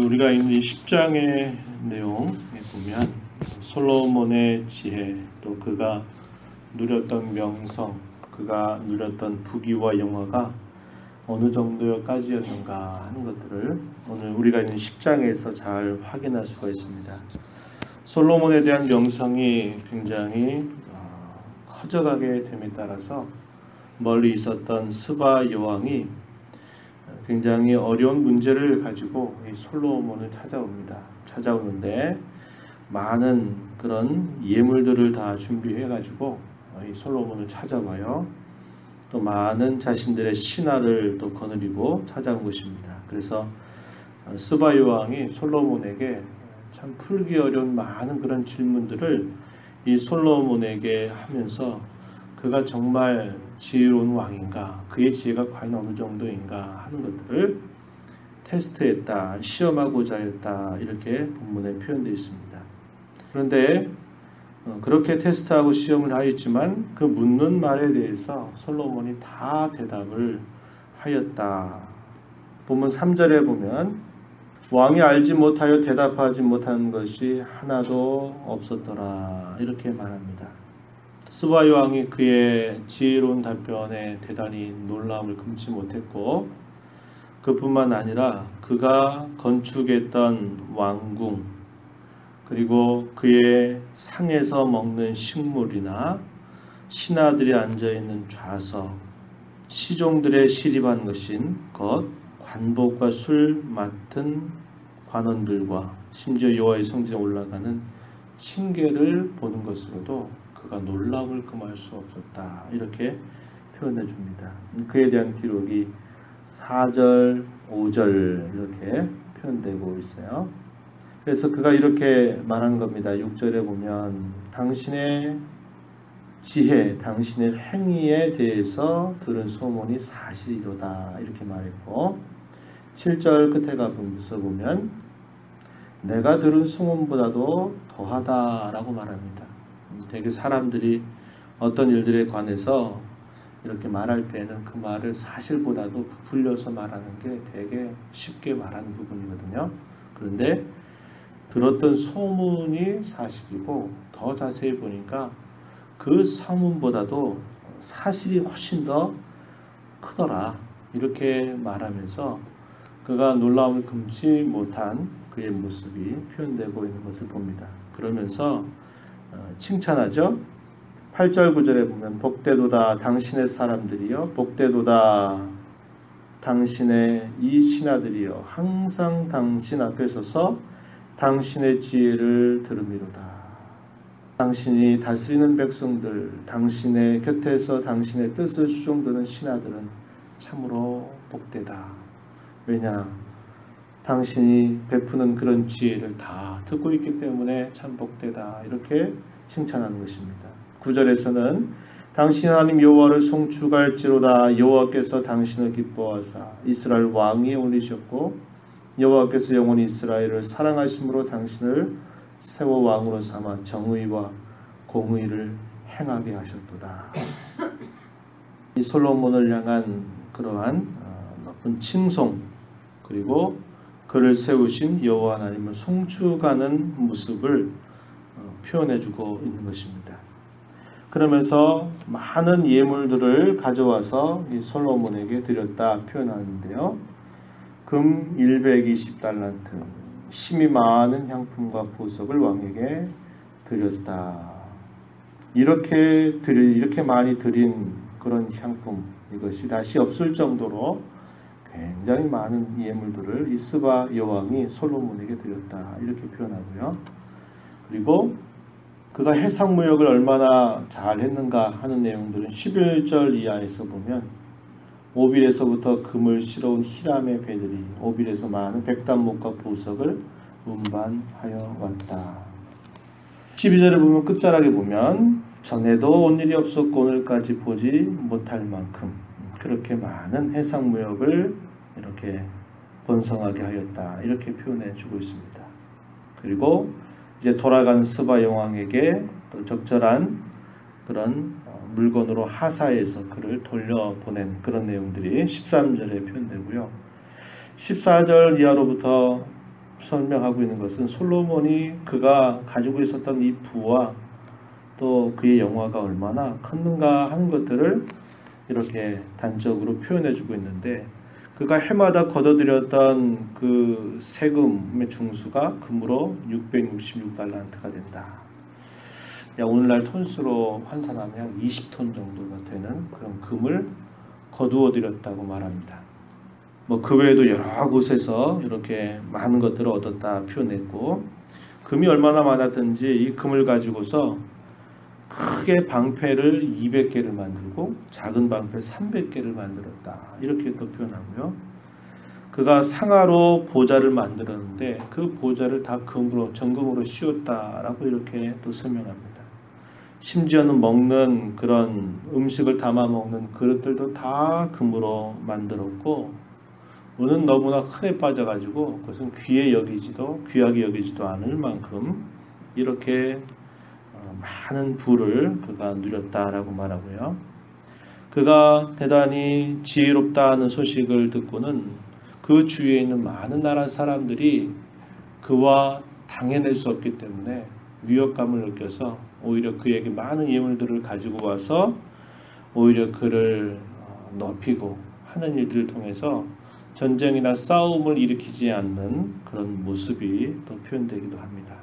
오늘 우리가 있는 10장의 내용에 보면 솔로몬의 지혜, 또 그가 누렸던 명성, 그가 누렸던 부귀와 영화가 어느 정도까지였는가 하는 것들을 오늘 우리가 있는 10장에서 잘 확인할 수가 있습니다. 솔로몬에 대한 명성이 굉장히 커져가게 됨에 따라서 멀리 있었던 스바 여왕이 굉장히 어려운 문제를 가지고 이 솔로몬을 찾아오는데 많은 그런 예물들을 다 준비해 가지고 이 솔로몬을 찾아와요. 또 많은 자신들의 신하를 또 거느리고 찾아온 것입니다. 그래서 스바 여왕이 솔로몬에게 참 풀기 어려운 많은 그런 질문들을 이 솔로몬에게 하면서 그가 정말 지혜로운 왕인가, 그의 지혜가 과연 어느 정도인가 하는 것들을 테스트했다, 시험하고자 했다, 이렇게 본문에 표현되어 있습니다. 그런데 그렇게 테스트하고 시험을 하였지만 그 묻는 말에 대해서 솔로몬이 다 대답을 하였다. 본문 3절에 보면 왕이 알지 못하여 대답하지 못한 것이 하나도 없었더라, 이렇게 말합니다. 스바 여왕이 그의 지혜로운 답변에 대단히 놀라움을 금치 못했고, 그뿐만 아니라 그가 건축했던 왕궁, 그리고 그의 상에서 먹는 식물이나 신하들이 앉아있는 좌석, 시종들의 시립한 것인 것, 관복과 술 맡은 관원들과 심지어 여호와의 성전에 올라가는 층계를 보는 것으로도 그가 놀라움을 금할 수 없었다, 이렇게 표현해 줍니다. 그에 대한 기록이 4절, 5절 이렇게 표현되고 있어요. 그래서 그가 이렇게 말하는 겁니다. 6절에 보면 당신의 지혜, 당신의 행위에 대해서 들은 소문이 사실이로다, 이렇게 말했고, 7절 끝에 가면서 보면 내가 들은 소문보다도 더하다라고 말합니다. 되게 사람들이 어떤 일들에 관해서 이렇게 말할 때는 그 말을 사실보다도 부풀려서 말하는 게 되게 쉽게 말하는 부분이거든요. 그런데 들었던 소문이 사실이고 더 자세히 보니까 그 소문보다도 사실이 훨씬 더 크더라, 이렇게 말하면서 그가 놀라움을 금치 못한 그의 모습이 표현되고 있는 것을 봅니다. 그러면서 칭찬하죠. 8절 9절에 보면 복되도다 당신의 사람들이여, 복되도다 당신의 이 신하들이여, 항상 당신 앞에 서서 당신의 지혜를 들음이로다. 당신이 다스리는 백성들, 당신의 곁에서 당신의 뜻을 수종드는 신하들은 참으로 복되다. 왜냐? 당신이 베푸는 그런 지혜를 다 듣고 있기 때문에 참 복되다, 이렇게 칭찬하는 것입니다. 9절에서는 당신 하나님 여호와를 송축할지로다. 여호와께서 당신을 기뻐하사 이스라엘 왕위에 올리셨고 여호와께서 영원히 이스라엘을 사랑하심으로 당신을 세워 왕으로 삼아 정의와 공의를 행하게 하셨도다. 이 솔로몬을 향한 그러한 높은 칭송, 그리고 그를 세우신 여호와 하나님을 송축하는 모습을 표현해주고 있는 것입니다. 그러면서 많은 예물들을 가져와서 이 솔로몬에게 드렸다 표현하는데요. 금 120달란트, 심이 많은 향품과 보석을 왕에게 드렸다. 이렇게 많이 드린 그런 향품, 이것이 다시 없을 정도로 굉장히 많은 예물들을 이 스바 여왕이 솔로몬에게 드렸다, 이렇게 표현하고요. 그리고 그가 해상무역을 얼마나 잘했는가 하는 내용들은 11절 이하에서 보면 오빌에서부터 금을 실어온 히람의 배들이 오빌에서 많은 백단목과 보석을 운반하여 왔다. 12절에 보면 끝자락에 보면 전에도 온 일이 없었고 오늘까지 보지 못할 만큼 그렇게 많은 해상무역을 이렇게 번성하게 하였다, 이렇게 표현해 주고 있습니다. 그리고 이제 돌아간 스바 여왕에게 또 적절한 그런 물건으로 하사해서 그를 돌려보낸 그런 내용들이 13절에 표현되고요. 14절 이하로부터 설명하고 있는 것은 솔로몬이 그가 가지고 있었던 이 부와 또 그의 영화가 얼마나 컸는가 하는 것들을 이렇게 단적으로 표현해주고 있는데, 그가 해마다 걷어들였던 그 세금의 중수가 금으로 666달란트가 된다. 오늘날 톤수로 환산하면 한 20톤 정도가 되는 그런 금을 거두어 들였다고 말합니다. 그 외에도 여러 곳에서 이렇게 많은 것들을 얻었다 표현했고, 금이 얼마나 많았든지 이 금을 가지고서 크게 방패를 200개를 만들고 작은 방패 300개를 만들었다, 이렇게 또 표현하고요. 그가 상아로 보좌를 만들었는데 그 보좌를 다 금으로 정금으로 씌웠다라고 이렇게 또 설명합니다. 심지어는 먹는 그런 음식을 담아 먹는 그릇들도 다 금으로 만들었고, 은은 너무나 흔해 빠져가지고 그것은 귀하게 여기지도 않을 만큼 이렇게 많은 부를 그가 누렸다라고 말하고요. 그가 대단히 지혜롭다는 소식을 듣고는 그 주위에 있는 많은 나라 사람들이 그와 당해낼 수 없기 때문에 위협감을 느껴서 오히려 그에게 많은 예물들을 가지고 와서 오히려 그를 높이고 하는 일들을 통해서 전쟁이나 싸움을 일으키지 않는 그런 모습이 또 표현되기도 합니다.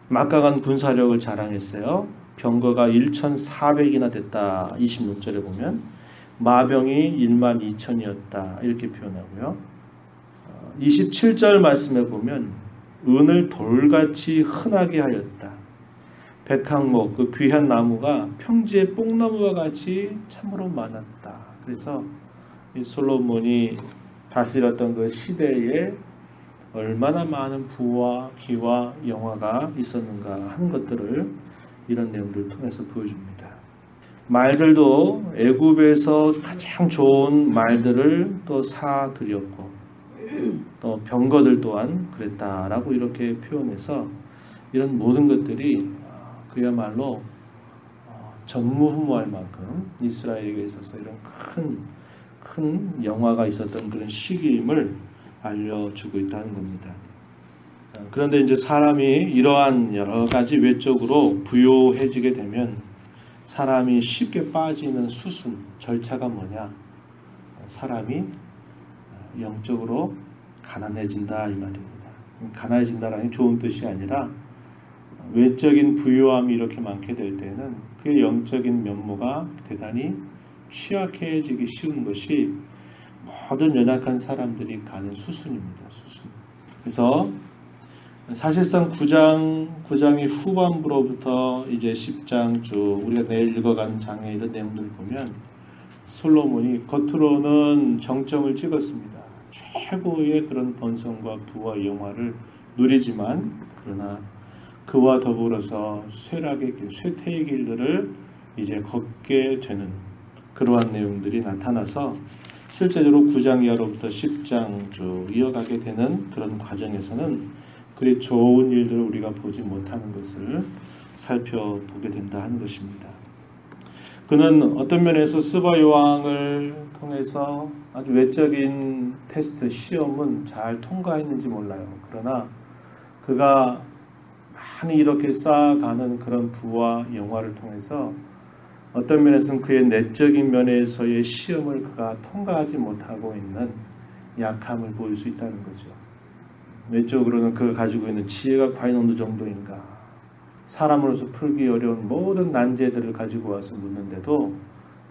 막강한 군사력을 자랑했어요. 병거가 1,400이나 됐다. 26절에 보면 마병이 12,000이었다. 이렇게 표현하고요. 27절 말씀에 보면 은을 돌같이 흔하게 하였다. 백항목, 그 귀한 나무가 평지의 뽕나무와 같이 참으로 많았다. 그래서 이 솔로몬이 다스렸던 그 시대에 얼마나 많은 부와 기와 영화가 있었는가 하는 것들을 이런 내용들을 통해서 보여줍니다. 말들도 애굽에서 가장 좋은 말들을 또 사들였고, 또 병거들 또한 그랬다라고 이렇게 표현해서 이런 모든 것들이 그야말로 전무후무할 만큼 이스라엘에게 있어서 이런 큰 영화가 있었던 그런 시기임을 알려주고 있다는 겁니다. 그런데 이제 사람이 이러한 여러 가지 외적으로 부요해지게 되면 사람이 쉽게 빠지는 수순, 절차가 뭐냐? 사람이 영적으로 가난해진다 이 말입니다. 가난해진다라는 게 좋은 뜻이 아니라 외적인 부요함이 이렇게 많게 될 때는 그의 영적인 면모가 대단히 취약해지기 쉬운 것이 모든 연약한 사람들이 가는 수순입니다. 수순. 그래서 사실상 9장의 후반부로부터 이제 10장 쭉 우리가 내일 읽어가는 장의 이런 내용들을 보면 솔로몬이 겉으로는 정점을 찍었습니다. 최고의 그런 번성과 부와 영화를 누리지만, 그러나 그와 더불어서 쇠락의 길, 쇠퇴의 길들을 이제 걷게 되는 그러한 내용들이 나타나서 실제적으로 9장 이하로부터 10장 쭉 이어가게 되는 그런 과정에서는 그의 좋은 일들을 우리가 보지 못하는 것을 살펴보게 된다 하는 것입니다. 그는 어떤 면에서 스바 여왕을 통해서 아주 외적인 테스트, 시험은 잘 통과했는지 몰라요. 그러나 그가 많이 이렇게 쌓아가는 그런 부와 영화를 통해서 어떤 면에서는 그의 내적인 면에서의 시험을 그가 통과하지 못하고 있는 약함을 보일 수 있다는 거죠. 외적으로는 그가 가지고 있는 지혜가 과연 어느 정도인가, 사람으로서 풀기 어려운 모든 난제들을 가지고 와서 묻는데도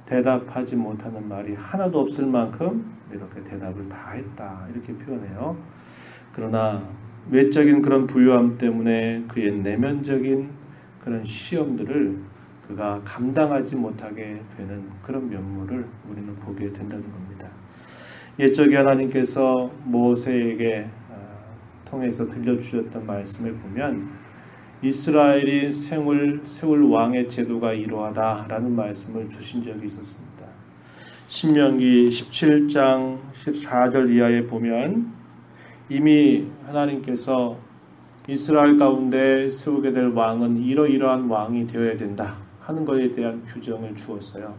대답하지 못하는 말이 하나도 없을 만큼 이렇게 대답을 다 했다, 이렇게 표현해요. 그러나 외적인 그런 부유함 때문에 그의 내면적인 그런 시험들을 그가 감당하지 못하게 되는 그런 면모를 우리는 보게 된다는 겁니다. 옛적에 하나님께서 모세에게 통해서 들려주셨던 말씀을 보면 이스라엘이 세울 왕의 제도가 이러하다라는 말씀을 주신 적이 있었습니다. 신명기 17장 14절 이하에 보면 이미 하나님께서 이스라엘 가운데 세우게 될 왕은 이러이러한 왕이 되어야 된다 하는 것에 대한 규정을 주었어요.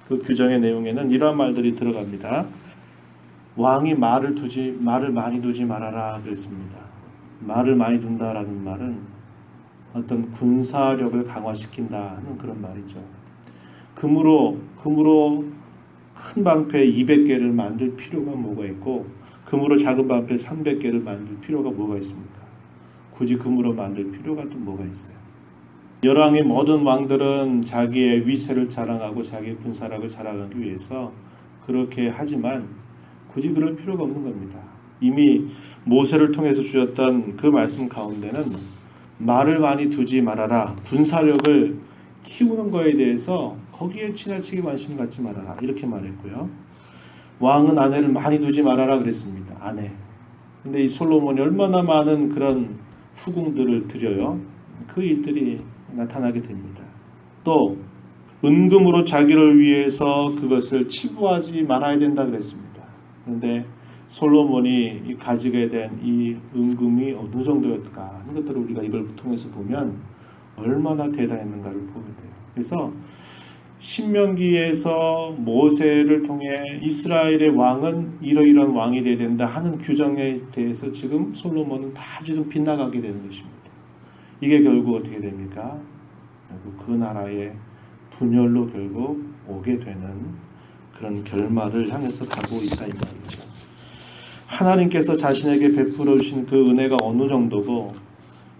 그 규정의 내용에는 이러한 말들이 들어갑니다. 왕이 말을 많이 두지 말아라 그랬습니다. 말을 많이 둔다라는 말은 어떤 군사력을 강화시킨다는 그런 말이죠. 금으로 큰 방패 200개를 만들 필요가 뭐가 있고 금으로 작은 방패 300개를 만들 필요가 뭐가 있습니까? 굳이 금으로 만들 필요가 또 뭐가 있어요? 열왕의 모든 왕들은 자기의 위세를 자랑하고 자기의 군사력을 자랑하기 위해서 그렇게 하지만 굳이 그럴 필요가 없는 겁니다. 이미 모세를 통해서 주셨던 그 말씀 가운데는 말을 많이 두지 말아라. 군사력을 키우는 거에 대해서 거기에 지나치게 관심 갖지 말아라. 이렇게 말했고요. 왕은 아내를 많이 두지 말아라 그랬습니다. 아내. 근데 이 솔로몬이 얼마나 많은 그런 후궁들을 드려요. 그 일들이 나타나게 됩니다. 또 은금으로 자기를 위해서 그것을 치부하지 말아야 된다 그랬습니다. 그런데 솔로몬이 가지게 된 이 은금이 어느 정도였을까 하는 것들을 우리가 이걸 통해서 보면 얼마나 대단했는가를 보게 돼요. 그래서 신명기에서 모세를 통해 이스라엘의 왕은 이러이러한 왕이 되어야 된다 하는 규정에 대해서 지금 솔로몬은 다 지금 빗나가게 되는 것입니다. 이게 결국 어떻게 됩니까? 결국 그 나라의 분열로 결국 오게 되는 그런 결말을 향해서 가고 있다 이 말이죠. 하나님께서 자신에게 베풀어 주신 그 은혜가 어느 정도고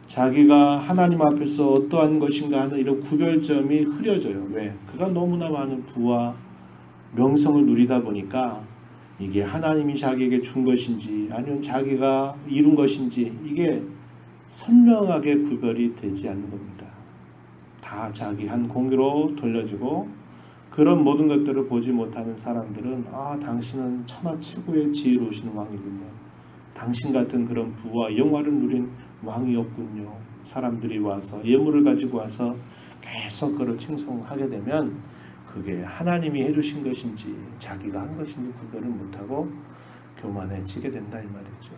자기가 하나님 앞에서 어떠한 것인가 하는 이런 구별점이 흐려져요. 왜? 그가 너무나 많은 부와 명성을 누리다 보니까 이게 하나님이 자기에게 준 것인지 아니면 자기가 이룬 것인지 이게 선명하게 구별이 되지 않는 겁니다. 다 자기 한 공유로 돌려주고 그런 모든 것들을 보지 못하는 사람들은 당신은 천하 최고의 지혜로우신 왕이군요. 당신 같은 그런 부와 영화를 누린 왕이 없군요. 사람들이 와서 예물을 가지고 와서 계속 그걸 칭송하게 되면 그게 하나님이 해주신 것인지 자기가 한 것인지 구별을 못하고 교만해지게 된다 이 말이죠.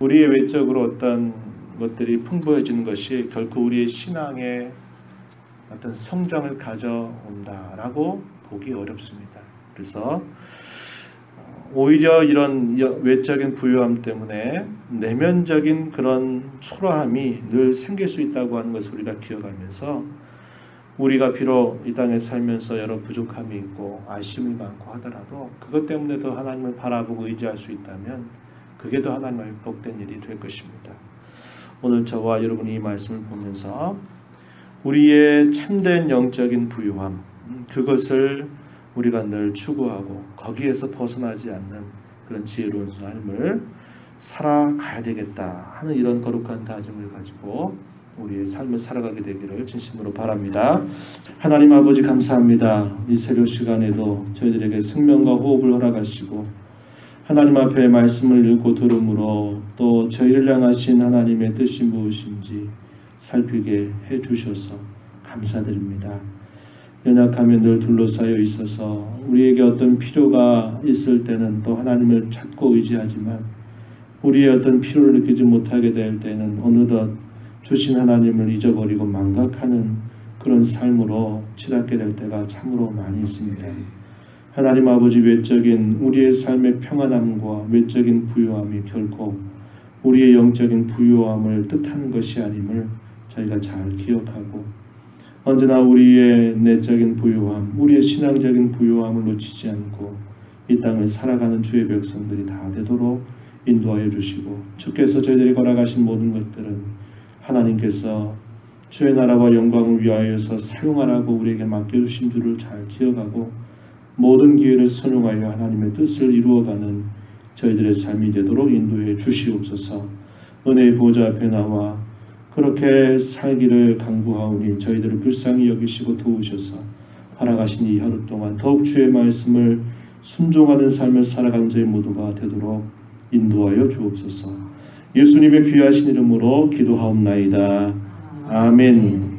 우리의 외적으로 어떤 것들이 풍부해지는 것이 결코 우리의 신앙의 어떤 성장을 가져온다라고 보기 어렵습니다. 그래서 오히려 이런 외적인 부유함 때문에 내면적인 그런 초라함이 늘 생길 수 있다고 하는 것을 우리가 기억하면서 우리가 비록 이 땅에 살면서 여러 부족함이 있고 아쉬움이 많고 하더라도 그것 때문에 더 하나님을 바라보고 의지할 수 있다면 그게 더 하나님의 회복된 일이 될 것입니다. 오늘 저와 여러분이 이 말씀을 보면서 우리의 참된 영적인 부유함 그것을 우리가 늘 추구하고 거기에서 벗어나지 않는 그런 지혜로운 삶을 살아가야 되겠다 하는 이런 거룩한 다짐을 가지고 우리의 삶을 살아가게 되기를 진심으로 바랍니다. 하나님 아버지 감사합니다. 이 새벽 시간에도 저희들에게 생명과 호흡을 허락하시고 하나님 앞에 말씀을 읽고 들음으로 또 저희를 향하신 하나님의 뜻이 무엇인지 살피게 해주셔서 감사드립니다. 연약하면 늘 둘러싸여 있어서 우리에게 어떤 필요가 있을 때는 또 하나님을 찾고 의지하지만 우리의 어떤 필요를 느끼지 못하게 될 때는 어느덧 주신 하나님을 잊어버리고 망각하는 그런 삶으로 치닫게 될 때가 참으로 많이 있습니다. 하나님 아버지 외적인 우리의 삶의 평안함과 외적인 부유함이 결코 우리의 영적인 부유함을 뜻하는 것이 아님을 저희가 잘 기억하고 언제나 우리의 내적인 부유함, 우리의 신앙적인 부유함을 놓치지 않고 이 땅을 살아가는 주의 백성들이 다 되도록 인도하여 주시고 주께서 저희들이 걸어가신 모든 것들은 하나님께서 주의 나라와 영광을 위하여서 사용하라고 우리에게 맡겨주신 줄을 잘 기억하고 모든 기회를 선용하여 하나님의 뜻을 이루어가는 저희들의 삶이 되도록 인도해 주시옵소서. 은혜의 보좌 앞에 나와 그렇게 살기를 간구하오니 저희들을 불쌍히 여기시고 도우셔서 살아가신 이 하루 동안 더욱 주의 말씀을 순종하는 삶을 살아가는 저희 모두가 되도록 인도하여 주옵소서. 예수님의 귀하신 이름으로 기도하옵나이다. 아멘.